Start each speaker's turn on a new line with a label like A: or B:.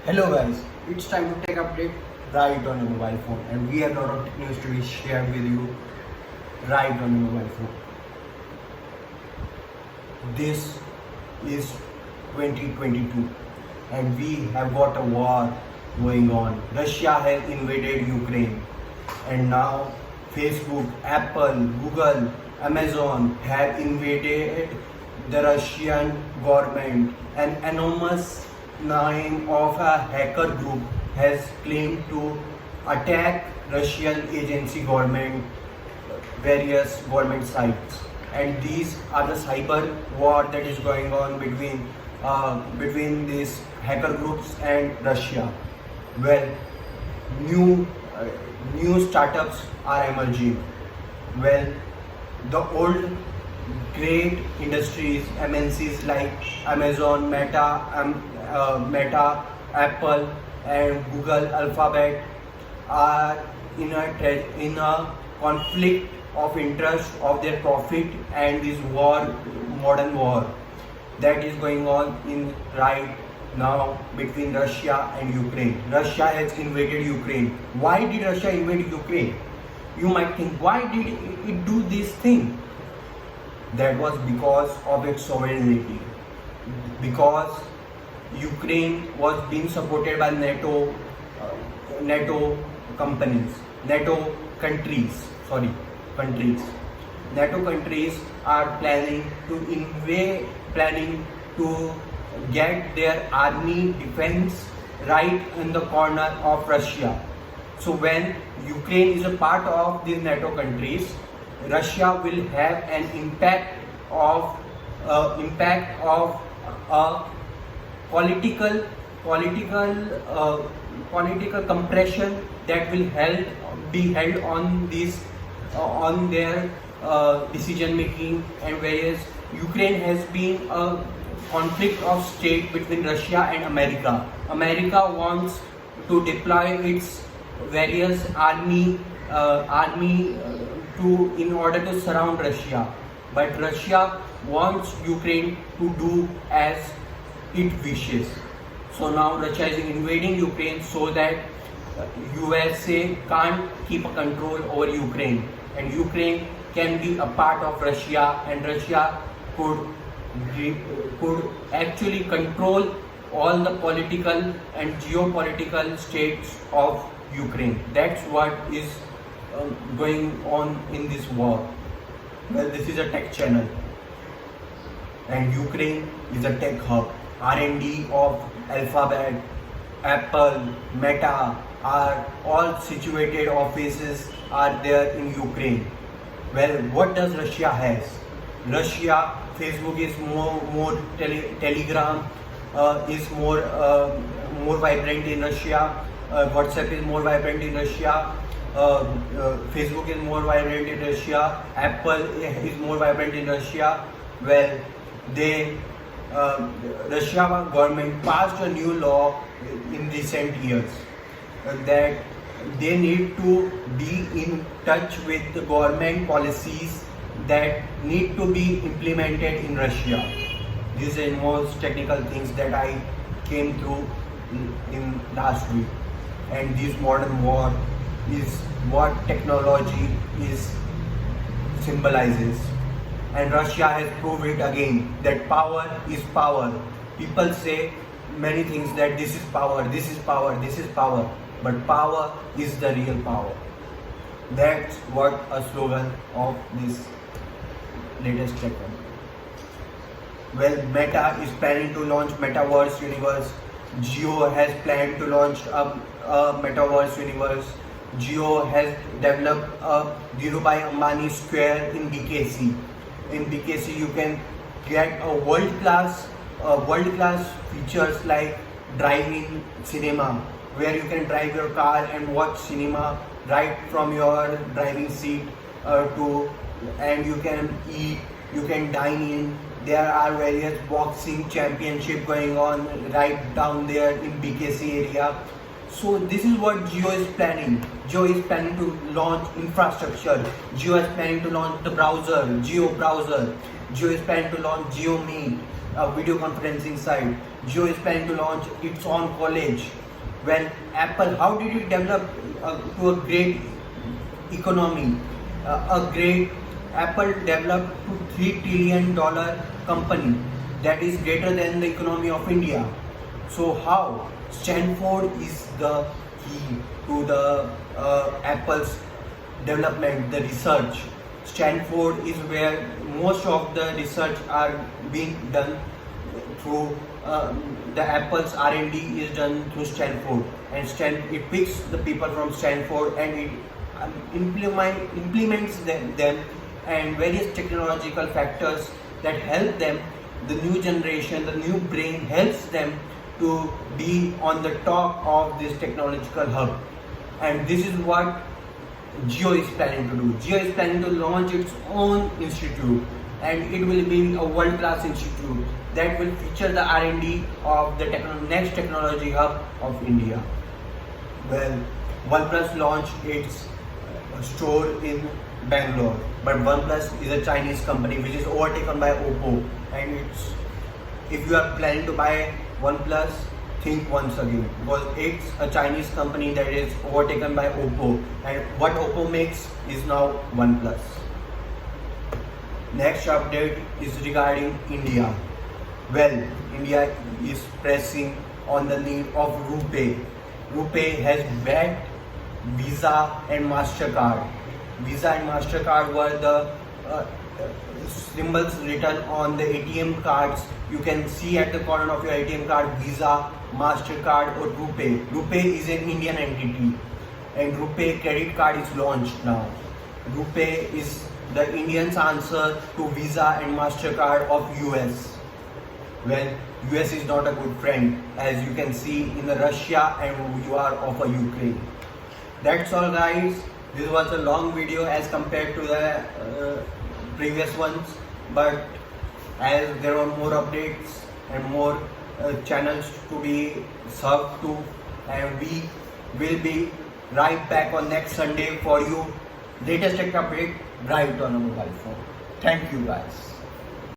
A: Hello guys,
B: It's time to take update.
A: right on your mobile phone, and we have a lot of tech news to be shared with you right on your mobile phone. This is 2022 and we have got a war going on. Russia has invaded Ukraine, and now Facebook, Apple, Google, Amazon have invaded the Russian government. An anonymous name of a hacker group has claimed to attack Russian agency government various government sites, and these are the cyber war that is going on between these hacker groups and Russia. Well, new uh, new startups are emerging. Well, the old great industries, MNCs like Amazon, Meta, Apple, and Google, Alphabet are in a conflict of interest of their profit and this modern war that is going on in right now between Russia and Ukraine. Russia has invaded Ukraine. Why did Russia invade Ukraine? You might think, why did it do this thing? That was because of its sovereignty. Because Ukraine was being supported by NATO companies, NATO countries. Countries. NATO countries are planning to get their army defense right in the corner of Russia. So when Ukraine is a part of these NATO countries, Russia will have an impact of a political political compression that will be held on these on their decision making, and whereas Ukraine has been a conflict of state between Russia and America. America wants to deploy its various army to in order to surround Russia, but Russia wants Ukraine to do as it wishes. So now Russia is invading Ukraine so that USA can't keep a control over Ukraine, and Ukraine can be a part of Russia, and Russia could actually control all the political and geopolitical states of Ukraine. That's what is going on in this war. Well, this is a tech channel, and Ukraine is a tech hub. R&D of Alphabet, Apple, Meta are all situated offices are there in Ukraine. Well, what does Russia has? Russia, Facebook is more Telegram is more vibrant in Russia. WhatsApp is more vibrant in Russia. Facebook is more vibrant in Russia. Apple is more vibrant in Russia. Well, Russia government passed a new law in recent years that they need to be in touch with the government policies that need to be implemented in Russia. These are most technical things that I came through in last week, and this modern war is what technology is symbolizes. And Russia has proved it again that power is power. People say many things that this is power, this is power, this is power, but power is the real power. That's what a slogan of this latest tech company. Well, Meta is planning to launch Metaverse Universe. Jio has planned to launch a Metaverse Universe. Jio has developed a Dhirubhai Ambani Square in BKC. In BKC, you can get a world-class features like driving cinema, where you can drive your car and watch cinema right from your driving seat and you can eat, you can dine in. There are various boxing championship going on right down there in BKC area. So this is what Jio is planning. Jio is planning to launch infrastructure. Jio is planning to launch the Jio browser. Jio is planning to launch Jio Meet, a video conferencing site. Jio is planning to launch its own college. Well, Apple, how did it develop to a great economy? A great Apple developed to $3 trillion company that is greater than the economy of India. So how? Stanford is the key to the Apple's development, the research. Stanford is where most of the research are being done through the Apple's R&D is done through Stanford, and it picks the people from Stanford and it implements them and various technological factors that help them. The new generation, the new brain helps them to be on the top of this technological hub, and this is what Jio is planning to do. Jio is planning to launch its own institute, and it will be a world-class institute that will feature the R&D of the next technology hub of India. Well, OnePlus launched its store in Bangalore, but OnePlus is a Chinese company which is overtaken by Oppo, and if you are planning to buy OnePlus, think once again, because it's a Chinese company that is overtaken by Oppo, and what Oppo makes is now OnePlus. Next update is regarding India. Well, India is pressing on the need of RuPay. RuPay has backed Visa and MasterCard. Visa and MasterCard were the symbols written on the ATM cards. You can see at the corner of your ATM card Visa, MasterCard or RuPay. RuPay is an Indian entity, and RuPay credit card is launched now. RuPay is the Indians' answer to Visa and MasterCard of US. Well, US is not a good friend, as you can see in the Russia and you are of a Ukraine. That's all, guys. This was a long video as compared to the previous ones, but as there are more updates and more channels to be served to, and we will be right back on next Sunday for you latest tech update right on a mobile phone. Thank you, guys.